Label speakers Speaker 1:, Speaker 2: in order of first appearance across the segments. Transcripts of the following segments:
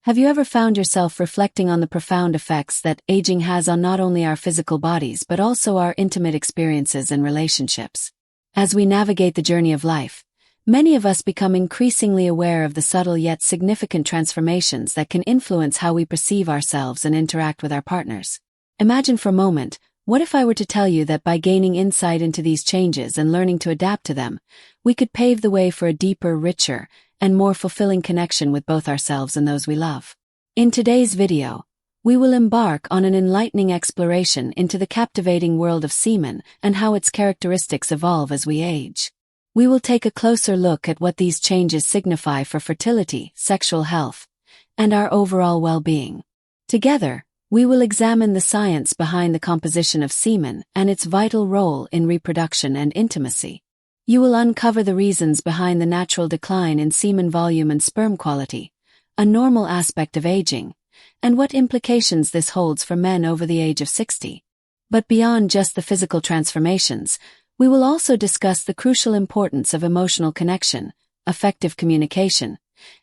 Speaker 1: Have you ever found yourself reflecting on the profound effects that aging has on not only our physical bodies but also our intimate experiences and relationships? As we navigate the journey of life, many of us become increasingly aware of the subtle yet significant transformations that can influence how we perceive ourselves and interact with our partners. Imagine for a moment, what if I were to tell you that by gaining insight into these changes and learning to adapt to them, we could pave the way for a deeper, richer, and more fulfilling connection with both ourselves and those we love? In today's video, we will embark on an enlightening exploration into the captivating world of semen and how its characteristics evolve as we age. We will take a closer look at what these changes signify for fertility, sexual health, and our overall well-being. Together, we will examine the science behind the composition of semen and its vital role in reproduction and intimacy. You will uncover the reasons behind the natural decline in semen volume and sperm quality, a normal aspect of aging, and what implications this holds for men over the age of 60. But beyond just the physical transformations, we will also discuss the crucial importance of emotional connection, effective communication,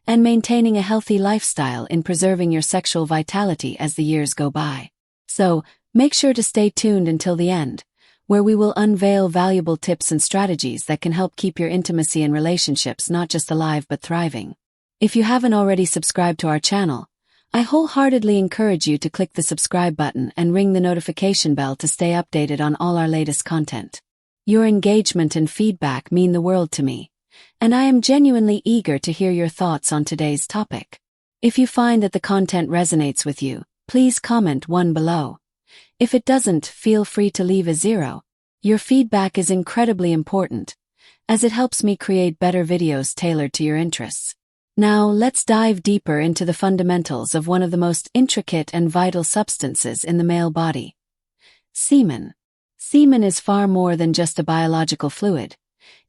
Speaker 1: and maintaining a healthy lifestyle in preserving your sexual vitality as the years go by. So, make sure to stay tuned until the end, where we will unveil valuable tips and strategies that can help keep your intimacy and relationships not just alive but thriving. If you haven't already subscribed to our channel, I wholeheartedly encourage you to click the subscribe button and ring the notification bell to stay updated on all our latest content. Your engagement and feedback mean the world to me, and I am genuinely eager to hear your thoughts on today's topic. If you find that the content resonates with you, please comment 1 below. If it doesn't, feel free to leave a 0. Your feedback is incredibly important, as it helps me create better videos tailored to your interests. Now, let's dive deeper into the fundamentals of one of the most intricate and vital substances in the male body: semen. Semen is far more than just a biological fluid.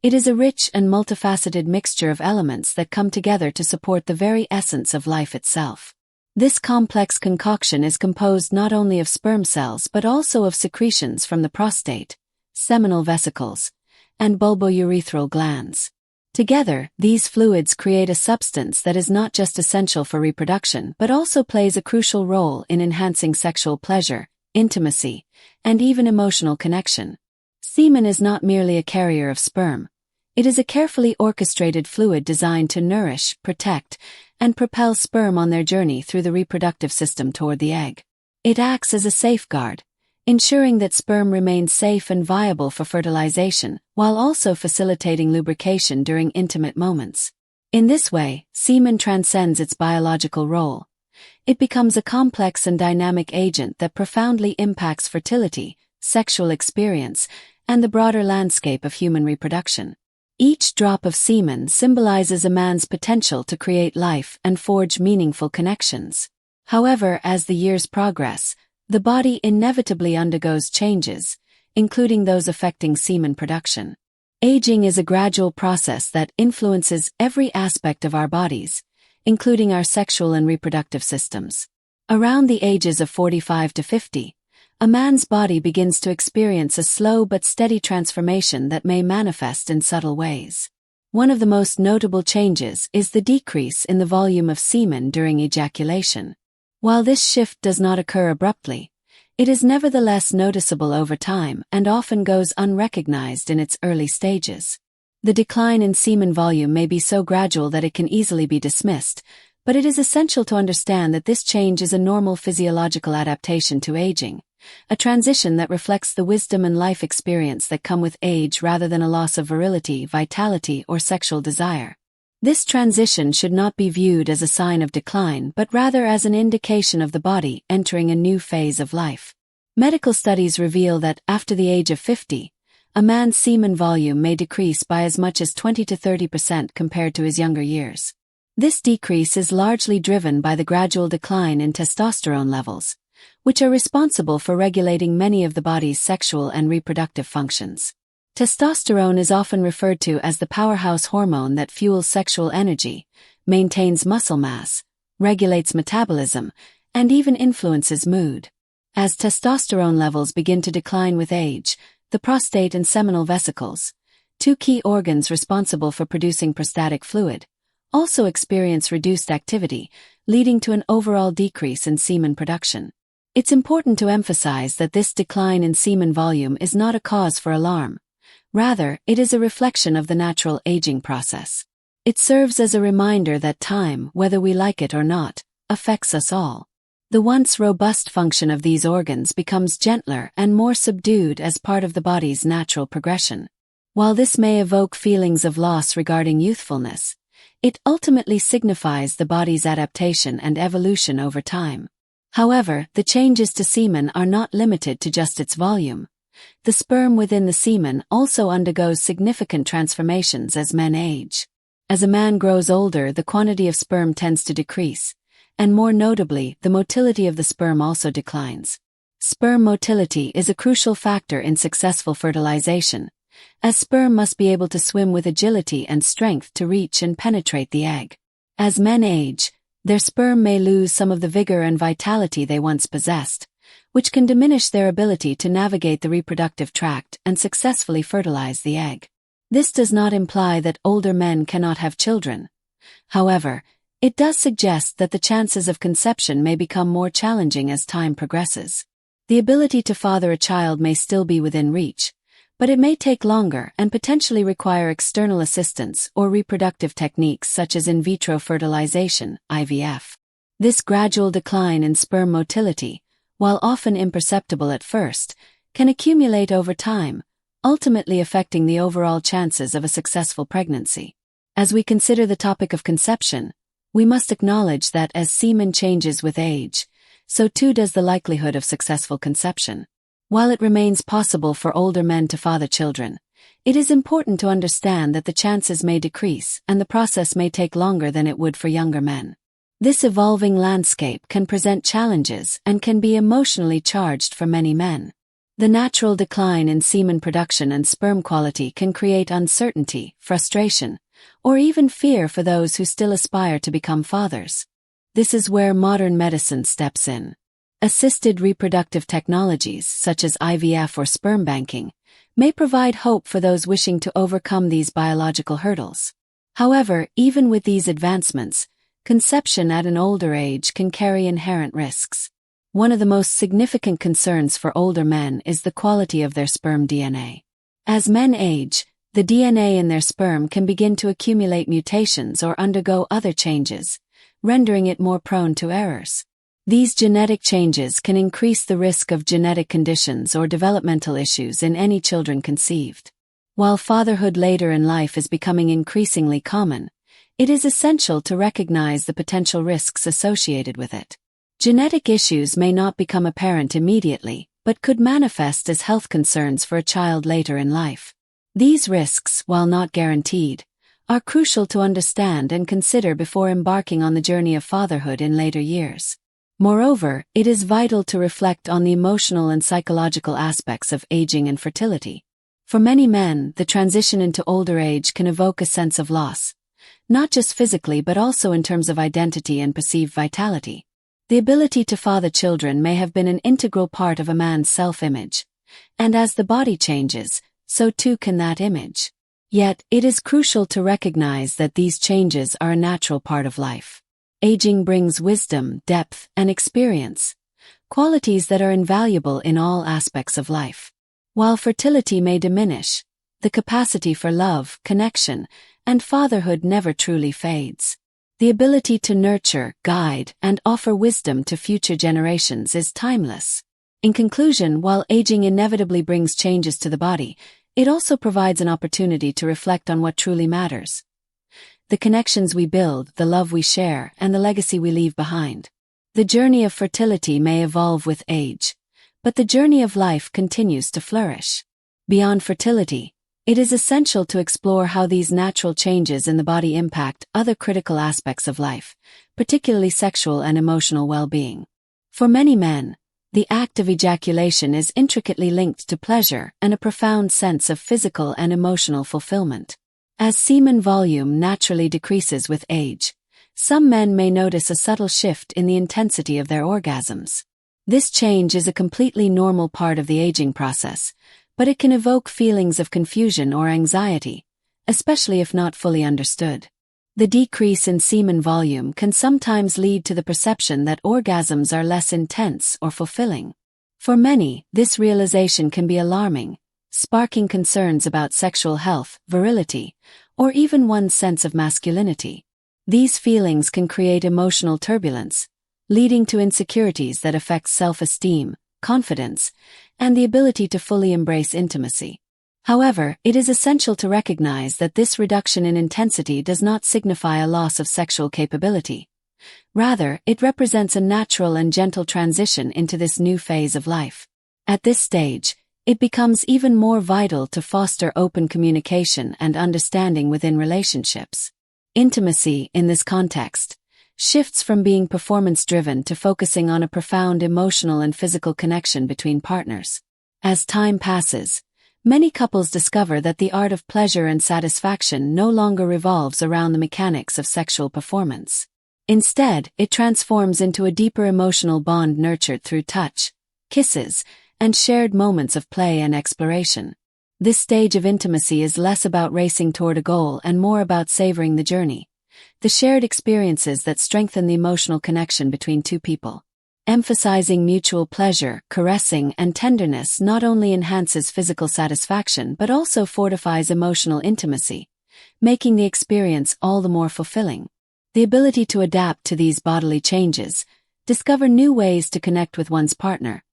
Speaker 1: It is a rich and multifaceted mixture of elements that come together to support the very essence of life itself. This complex concoction is composed not only of sperm cells but also of secretions from the prostate, seminal vesicles, and bulbourethral glands. Together, these fluids create a substance that is not just essential for reproduction but also plays a crucial role in enhancing sexual pleasure, intimacy, and even emotional connection. Semen is not merely a carrier of sperm. It is a carefully orchestrated fluid designed to nourish, protect, and propel sperm on their journey through the reproductive system toward the egg. It acts as a safeguard, ensuring that sperm remains safe and viable for fertilization, while also facilitating lubrication during intimate moments. In this way, semen transcends its biological role. It becomes a complex and dynamic agent that profoundly impacts fertility, sexual experience, and the broader landscape of human reproduction. Each drop of semen symbolizes a man's potential to create life and forge meaningful connections. However, as the years progress, the body inevitably undergoes changes, including those affecting semen production. Aging is a gradual process that influences every aspect of our bodies, including our sexual and reproductive systems. Around the ages of 45 to 50, a man's body begins to experience a slow but steady transformation that may manifest in subtle ways. One of the most notable changes is the decrease in the volume of semen during ejaculation. While this shift does not occur abruptly, it is nevertheless noticeable over time and often goes unrecognized in its early stages. The decline in semen volume may be so gradual that it can easily be dismissed, but it is essential to understand that this change is a normal physiological adaptation to aging, a transition that reflects the wisdom and life experience that come with age rather than a loss of virility, vitality, or sexual desire. This transition should not be viewed as a sign of decline but rather as an indication of the body entering a new phase of life. Medical studies reveal that, after the age of 50, a man's semen volume may decrease by as much as 20 to 30% compared to his younger years. This decrease is largely driven by the gradual decline in testosterone levels, which are responsible for regulating many of the body's sexual and reproductive functions. Testosterone is often referred to as the powerhouse hormone that fuels sexual energy, maintains muscle mass, regulates metabolism, and even influences mood. As testosterone levels begin to decline with age, the prostate and seminal vesicles, two key organs responsible for producing prostatic fluid, also experience reduced activity, leading to an overall decrease in semen production. It's important to emphasize that this decline in semen volume is not a cause for alarm. Rather, it is a reflection of the natural aging process. It serves as a reminder that time, whether we like it or not, affects us all. The once robust function of these organs becomes gentler and more subdued as part of the body's natural progression. While this may evoke feelings of loss regarding youthfulness, it ultimately signifies the body's adaptation and evolution over time. However, the changes to semen are not limited to just its volume. The sperm within the semen also undergoes significant transformations as men age. As a man grows older, the quantity of sperm tends to decrease, and more notably, the motility of the sperm also declines. Sperm motility is a crucial factor in successful fertilization, as sperm must be able to swim with agility and strength to reach and penetrate the egg. As men age, their sperm may lose some of the vigor and vitality they once possessed, which can diminish their ability to navigate the reproductive tract and successfully fertilize the egg. This does not imply that older men cannot have children. However, it does suggest that the chances of conception may become more challenging as time progresses. The ability to father a child may still be within reach, but it may take longer and potentially require external assistance or reproductive techniques such as in vitro fertilization, IVF. This gradual decline in sperm motility, while often imperceptible at first, can accumulate over time, ultimately affecting the overall chances of a successful pregnancy. As we consider the topic of conception, we must acknowledge that as semen changes with age, so too does the likelihood of successful conception. While it remains possible for older men to father children, it is important to understand that the chances may decrease and the process may take longer than it would for younger men. This evolving landscape can present challenges and can be emotionally charged for many men. The natural decline in semen production and sperm quality can create uncertainty, frustration, or even fear for those who still aspire to become fathers. This is where modern medicine steps in. Assisted reproductive technologies, such as IVF or sperm banking, may provide hope for those wishing to overcome these biological hurdles. However, even with these advancements, conception at an older age can carry inherent risks. One of the most significant concerns for older men is the quality of their sperm DNA. As men age, the DNA in their sperm can begin to accumulate mutations or undergo other changes, rendering it more prone to errors. These genetic changes can increase the risk of genetic conditions or developmental issues in any children conceived. While fatherhood later in life is becoming increasingly common, it is essential to recognize the potential risks associated with it. Genetic issues may not become apparent immediately, but could manifest as health concerns for a child later in life. These risks, while not guaranteed, are crucial to understand and consider before embarking on the journey of fatherhood in later years. Moreover, it is vital to reflect on the emotional and psychological aspects of aging and fertility. For many men, the transition into older age can evoke a sense of loss, not just physically but also in terms of identity and perceived vitality. The ability to father children may have been an integral part of a man's self-image, and as the body changes, so too can that image. Yet, it is crucial to recognize that these changes are a natural part of life. Aging brings wisdom, depth, and experience, qualities that are invaluable in all aspects of life. While fertility may diminish, the capacity for love, connection, and fatherhood never truly fades. The ability to nurture, guide, and offer wisdom to future generations is timeless. In conclusion, while aging inevitably brings changes to the body, it also provides an opportunity to reflect on what truly matters. The connections we build, the love we share, and the legacy we leave behind. The journey of fertility may evolve with age, but the journey of life continues to flourish. Beyond fertility, it is essential to explore how these natural changes in the body impact other critical aspects of life, particularly sexual and emotional well-being. For many men, the act of ejaculation is intricately linked to pleasure and a profound sense of physical and emotional fulfillment. As semen volume naturally decreases with age, some men may notice a subtle shift in the intensity of their orgasms. This change is a completely normal part of the aging process, but it can evoke feelings of confusion or anxiety, especially if not fully understood. The decrease in semen volume can sometimes lead to the perception that orgasms are less intense or fulfilling. For many, this realization can be alarming, sparking concerns about sexual health, virility, or even one's sense of masculinity. These feelings can create emotional turbulence, leading to insecurities that affect self-esteem, confidence, and the ability to fully embrace intimacy. However, it is essential to recognize that this reduction in intensity does not signify a loss of sexual capability. Rather, it represents a natural and gentle transition into this new phase of life. At this stage, it becomes even more vital to foster open communication and understanding within relationships. Intimacy, in this context, shifts from being performance-driven to focusing on a profound emotional and physical connection between partners. As time passes, many couples discover that the art of pleasure and satisfaction no longer revolves around the mechanics of sexual performance. Instead, it transforms into a deeper emotional bond nurtured through touch, kisses, and shared moments of play and exploration. This stage of intimacy is less about racing toward a goal and more about savoring the journey, the shared experiences that strengthen the emotional connection between two people. Emphasizing mutual pleasure, caressing, and tenderness not only enhances physical satisfaction but also fortifies emotional intimacy, making the experience all the more fulfilling. The ability to adapt to these bodily changes, discover new ways to connect with one's partner,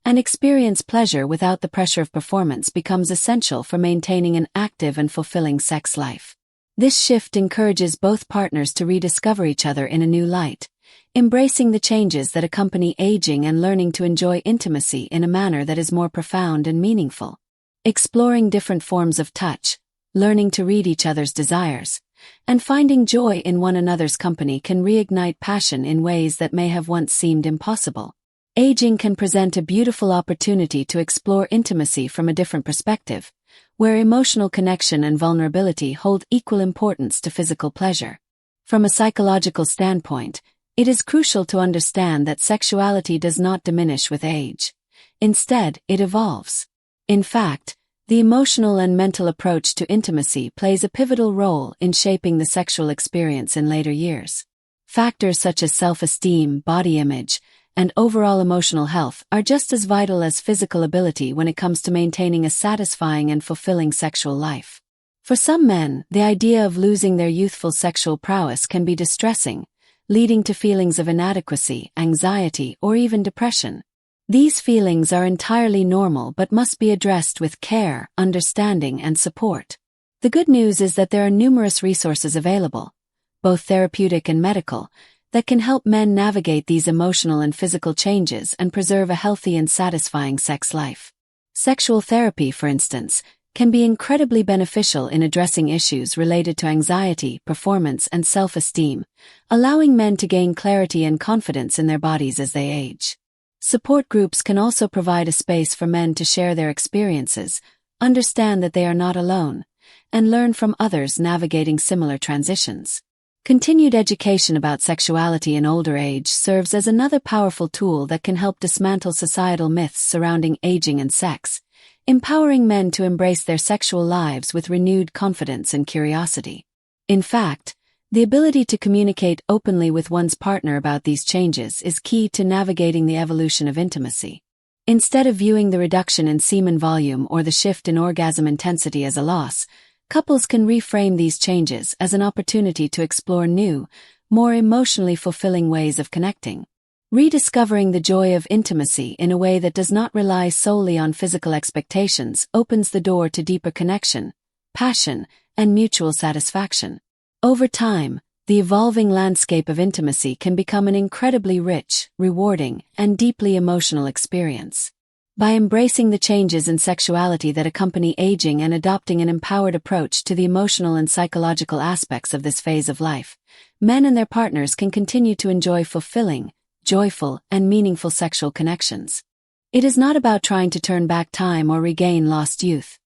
Speaker 1: and experience pleasure without the pressure of performance becomes essential for maintaining an active and fulfilling sex life. This shift encourages both partners to rediscover each other in a new light, embracing the changes that accompany aging and learning to enjoy intimacy in a manner that is more profound and meaningful. Exploring different forms of touch, learning to read each other's desires, and finding joy in one another's company can reignite passion in ways that may have once seemed impossible. Aging can present a beautiful opportunity to explore intimacy from a different perspective, where emotional connection and vulnerability hold equal importance to physical pleasure. From a psychological standpoint, it is crucial to understand that sexuality does not diminish with age. Instead, it evolves. In fact, the emotional and mental approach to intimacy plays a pivotal role in shaping the sexual experience in later years. Factors such as self-esteem, body image, and overall emotional health are just as vital as physical ability when it comes to maintaining a satisfying and fulfilling sexual life. For some men, the idea of losing their youthful sexual prowess can be distressing, leading to feelings of inadequacy, anxiety, or even depression. These feelings are entirely normal but must be addressed with care, understanding, and support. The good news is that there are numerous resources available, both therapeutic and medical, that can help men navigate these emotional and physical changes and preserve a healthy and satisfying sex life. Sexual therapy, for instance, can be incredibly beneficial in addressing issues related to anxiety, performance, and self-esteem, allowing men to gain clarity and confidence in their bodies as they age. Support groups can also provide a space for men to share their experiences, understand that they are not alone, and learn from others navigating similar transitions. Continued education about sexuality in older age serves as another powerful tool that can help dismantle societal myths surrounding aging and sex, empowering men to embrace their sexual lives with renewed confidence and curiosity. In fact, the ability to communicate openly with one's partner about these changes is key to navigating the evolution of intimacy. Instead of viewing the reduction in semen volume or the shift in orgasm intensity as a loss, couples can reframe these changes as an opportunity to explore new, more emotionally fulfilling ways of connecting. Rediscovering the joy of intimacy in a way that does not rely solely on physical expectations opens the door to deeper connection, passion, and mutual satisfaction. Over time, the evolving landscape of intimacy can become an incredibly rich, rewarding, and deeply emotional experience. By embracing the changes in sexuality that accompany aging and adopting an empowered approach to the emotional and psychological aspects of this phase of life, men and their partners can continue to enjoy fulfilling, joyful, and meaningful sexual connections. It is not about trying to turn back time or regain lost youth.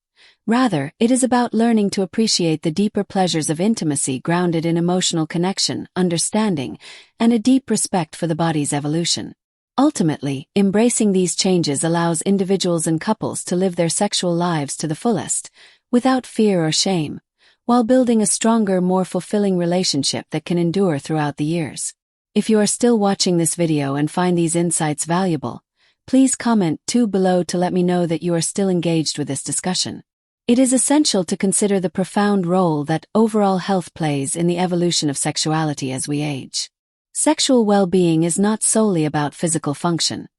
Speaker 1: Rather, it is about learning to appreciate the deeper pleasures of intimacy grounded in emotional connection, understanding, and a deep respect for the body's evolution. Ultimately, embracing these changes allows individuals and couples to live their sexual lives to the fullest, without fear or shame, while building a stronger, more fulfilling relationship that can endure throughout the years. If you are still watching this video and find these insights valuable, please comment below to let me know that you are still engaged with this discussion. It is essential to consider the profound role that overall health plays in the evolution of sexuality as we age. Sexual well-being is not solely about physical function.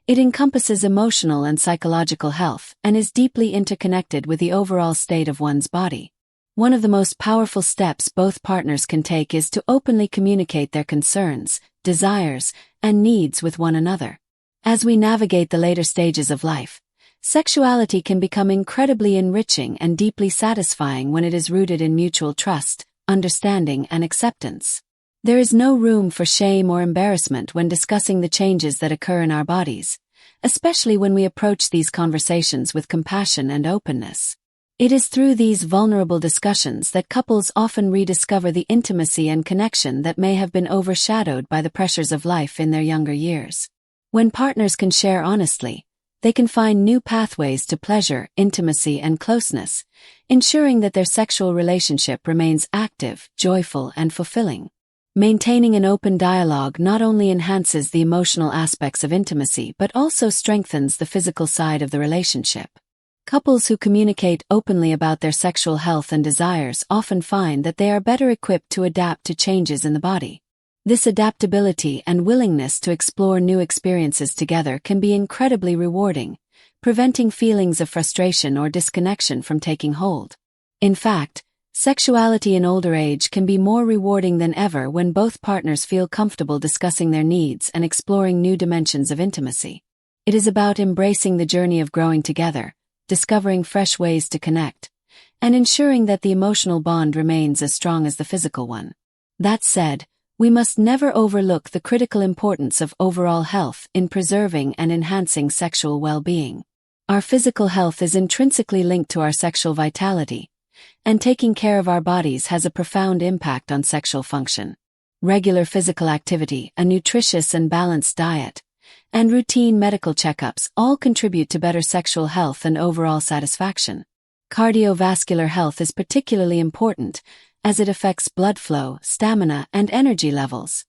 Speaker 1: It encompasses emotional and psychological health and is deeply interconnected with the overall state of one's body. One of the most powerful steps both partners can take is to openly communicate their concerns, desires, and needs with one another. As we navigate the later stages of life, sexuality can become incredibly enriching and deeply satisfying when it is rooted in mutual trust, understanding, and acceptance. There is no room for shame or embarrassment when discussing the changes that occur in our bodies, especially when we approach these conversations with compassion and openness. It is through these vulnerable discussions that couples often rediscover the intimacy and connection that may have been overshadowed by the pressures of life in their younger years. When partners can share honestly, they can find new pathways to pleasure, intimacy, and closeness, ensuring that their sexual relationship remains active, joyful, and fulfilling. Maintaining an open dialogue not only enhances the emotional aspects of intimacy but also strengthens the physical side of the relationship. Couples who communicate openly about their sexual health and desires often find that they are better equipped to adapt to changes in the body. This adaptability and willingness to explore new experiences together can be incredibly rewarding, preventing feelings of frustration or disconnection from taking hold. In fact, sexuality in older age can be more rewarding than ever when both partners feel comfortable discussing their needs and exploring new dimensions of intimacy. It is about embracing the journey of growing together, discovering fresh ways to connect, and ensuring that the emotional bond remains as strong as the physical one. That said, we must never overlook the critical importance of overall health in preserving and enhancing sexual well-being. Our physical health is intrinsically linked to our sexual vitality, and taking care of our bodies has a profound impact on sexual function. Regular physical activity, a nutritious and balanced diet, and routine medical checkups all contribute to better sexual health and overall satisfaction. Cardiovascular health is particularly important, as it affects blood flow, stamina, and energy levels,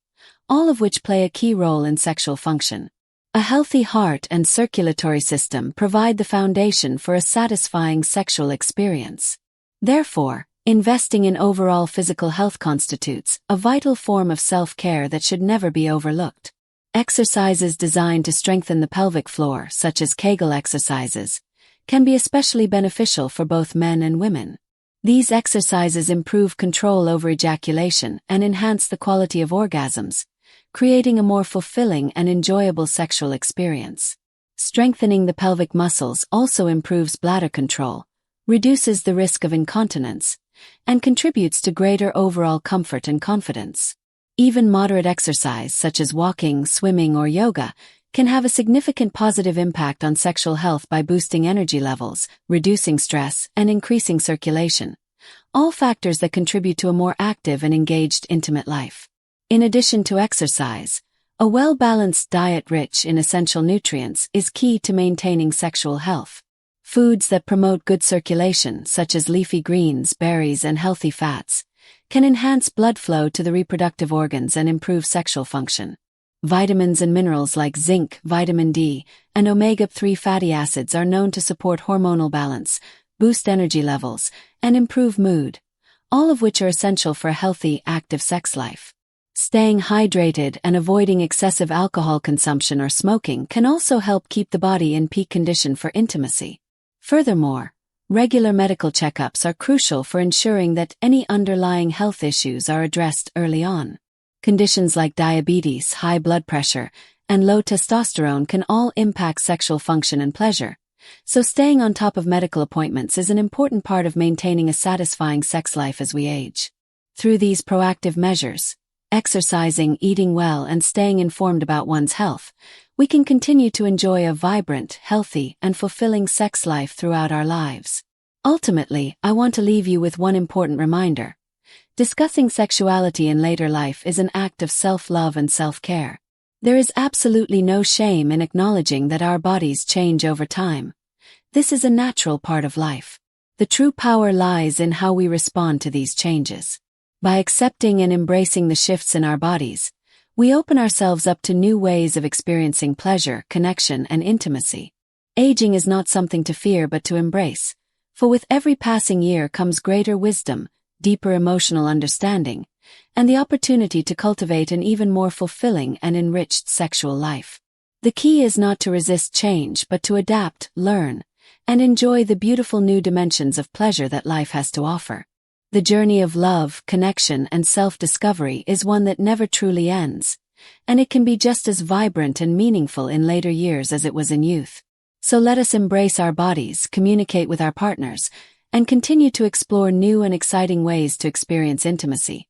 Speaker 1: all of which play a key role in sexual function. A healthy heart and circulatory system provide the foundation for a satisfying sexual experience. Therefore, investing in overall physical health constitutes a vital form of self-care that should never be overlooked. Exercises designed to strengthen the pelvic floor, such as Kegel exercises, can be especially beneficial for both men and women. These exercises improve control over ejaculation and enhance the quality of orgasms, creating a more fulfilling and enjoyable sexual experience. Strengthening the pelvic muscles also improves bladder control, reduces the risk of incontinence, and contributes to greater overall comfort and confidence. Even moderate exercise such as walking, swimming, or yoga can have a significant positive impact on sexual health by boosting energy levels, reducing stress, and increasing circulation, all factors that contribute to a more active and engaged intimate life. In addition to exercise, a well-balanced diet rich in essential nutrients is key to maintaining sexual health. Foods that promote good circulation, such as leafy greens, berries, and healthy fats, can enhance blood flow to the reproductive organs and improve sexual function. Vitamins and minerals like zinc, vitamin D, and omega-3 fatty acids are known to support hormonal balance, boost energy levels, and improve mood, all of which are essential for a healthy, active sex life. Staying hydrated and avoiding excessive alcohol consumption or smoking can also help keep the body in peak condition for intimacy. Furthermore, regular medical checkups are crucial for ensuring that any underlying health issues are addressed early on. Conditions like diabetes, high blood pressure, and low testosterone can all impact sexual function and pleasure, so staying on top of medical appointments is an important part of maintaining a satisfying sex life as we age. Through these proactive measures, exercising, eating well, and staying informed about one's health, we can continue to enjoy a vibrant, healthy, and fulfilling sex life throughout our lives. Ultimately, I want to leave you with one important reminder. Discussing sexuality in later life is an act of self-love and self-care. There is absolutely no shame in acknowledging that our bodies change over time. This is a natural part of life. The true power lies in how we respond to these changes. By accepting and embracing the shifts in our bodies, we open ourselves up to new ways of experiencing pleasure, connection, and intimacy. Aging is not something to fear but to embrace, for with every passing year comes greater wisdom, deeper emotional understanding, and the opportunity to cultivate an even more fulfilling and enriched sexual life. The key is not to resist change but to adapt, learn, and enjoy the beautiful new dimensions of pleasure that life has to offer. The journey of love, connection, and self-discovery is one that never truly ends, and it can be just as vibrant and meaningful in later years as it was in youth. So let us embrace our bodies, communicate with our partners, and continue to explore new and exciting ways to experience intimacy,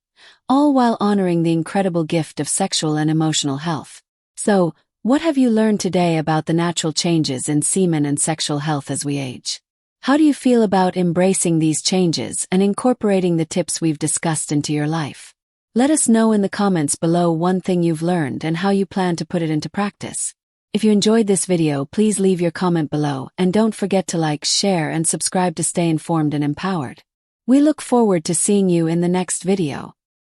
Speaker 1: all while honoring the incredible gift of sexual and emotional health. So, what have you learned today about the natural changes in semen and sexual health as we age? How do you feel about embracing these changes and incorporating the tips we've discussed into your life? Let us know in the comments below one thing you've learned and how you plan to put it into practice. If you enjoyed this video, please leave your comment below and don't forget to like, share, and subscribe to stay informed and empowered. We look forward to seeing you in the next video.